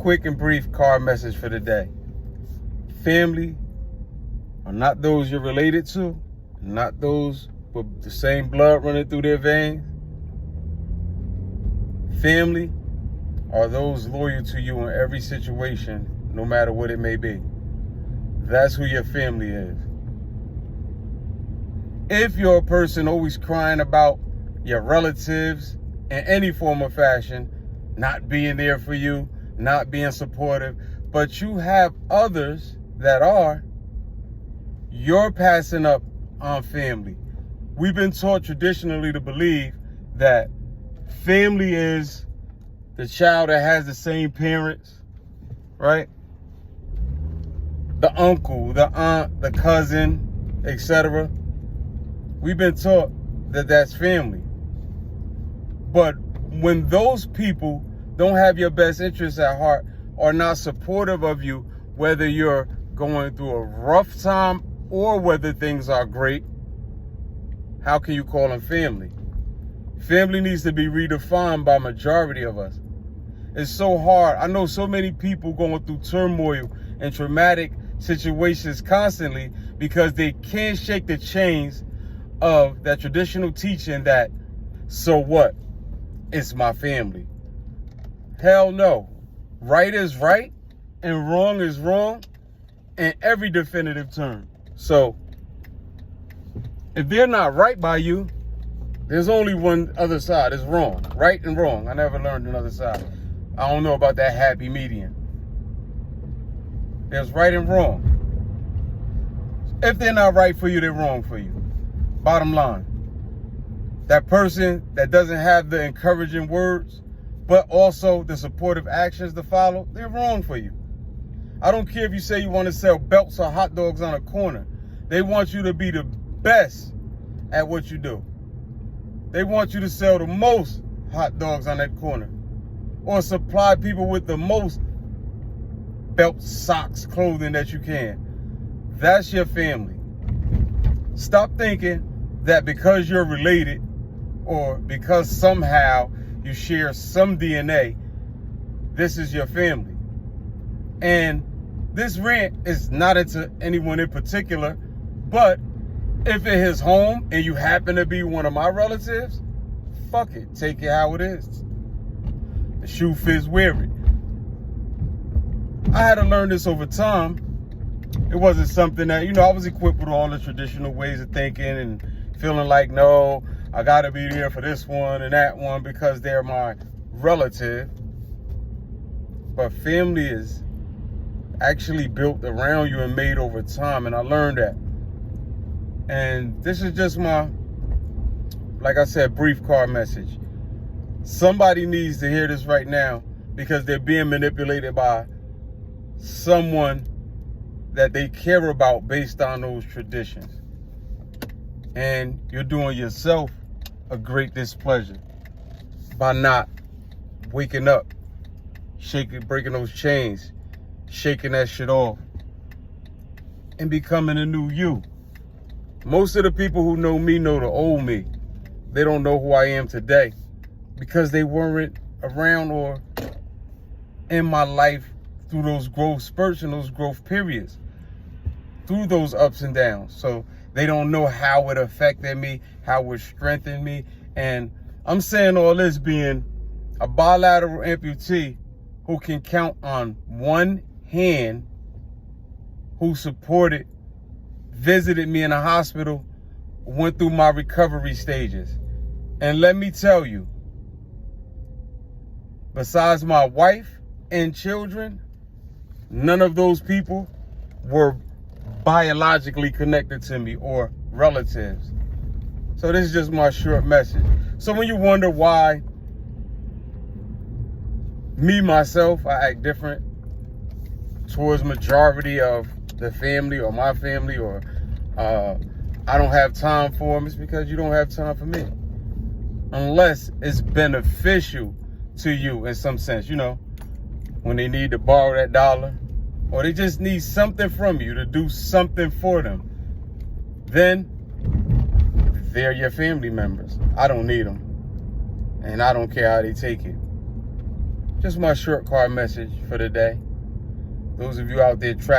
quick and brief card message for the day. Family are not those you're related to, not those with the same blood running through their veins. Family are those loyal to you in every situation, no matter what it may be. That's who your family is. If you're a person always crying about your relatives in any form or fashion, not being there for you, not being supportive, but you have others that are, you're passing up on family. We've been taught traditionally to believe that family is the child that has the same parents, right? The uncle, the aunt, the cousin, etc. We've been taught that that's family. But when those people don't have your best interests at heart, are not supportive of you, whether you're going through a rough time or whether things are great, how can you call them family? Family needs to be redefined by majority of us. It's so hard. I know so many people going through turmoil and traumatic situations constantly because they can't shake the chains of that traditional teaching that, so what? It's my family. Hell no. Right is right and wrong is wrong in every definitive term. So if they're not right by you, there's only one other side. It's wrong. Right and wrong. I never learned another side. I don't know about that happy median. There's right and wrong. If they're not right for you, they're wrong for you. Bottom line. That person that doesn't have the encouraging words, but also the supportive actions to follow, they're wrong for you. I don't care if you say you want to sell belts or hot dogs on a corner. They want you to be the best at what you do. They want you to sell the most hot dogs on that corner, or supply people with the most belts, socks, clothing that you can. That's your family. Stop thinking that because you're related or because somehow you share some DNA, this is your family. And this rant is not into anyone in particular, but if it is home and you happen to be one of my relatives, fuck it, take it how it is. The shoe fits, wear it. I had to learn this over time. It wasn't something that, I was equipped with all the traditional ways of thinking and feeling like, no, I gotta be there for this one and that one because they're my relative. But family is actually built around you and made over time, and I learned that. And this is just my, like I said, brief card message. Somebody needs to hear this right now because they're being manipulated by someone that they care about based on those traditions. And you're doing yourself a great displeasure by not waking up, breaking those chains, shaking that shit off, and becoming a new you. Most of the people who know me know the old me. They don't know who I am today because they weren't around or in my life through those growth spurts and those growth periods, through those ups and downs. So they don't know how it affected me, how it strengthened me. And I'm saying all this being a bilateral amputee who can count on one hand, who supported, visited me in a hospital, went through my recovery stages. And let me tell you, besides my wife and children, none of those people were biologically connected to me or relatives. So this is just my short message. So when you wonder why me, myself, I act different towards majority of the family or my family, or I don't have time for them, it's because you don't have time for me. Unless it's beneficial to you in some sense, when they need to borrow that dollar, or they just need something from you to do something for them, then they're your family members. I don't need them, and I don't care how they take it. just my short car message for the day. Those of you out there trapped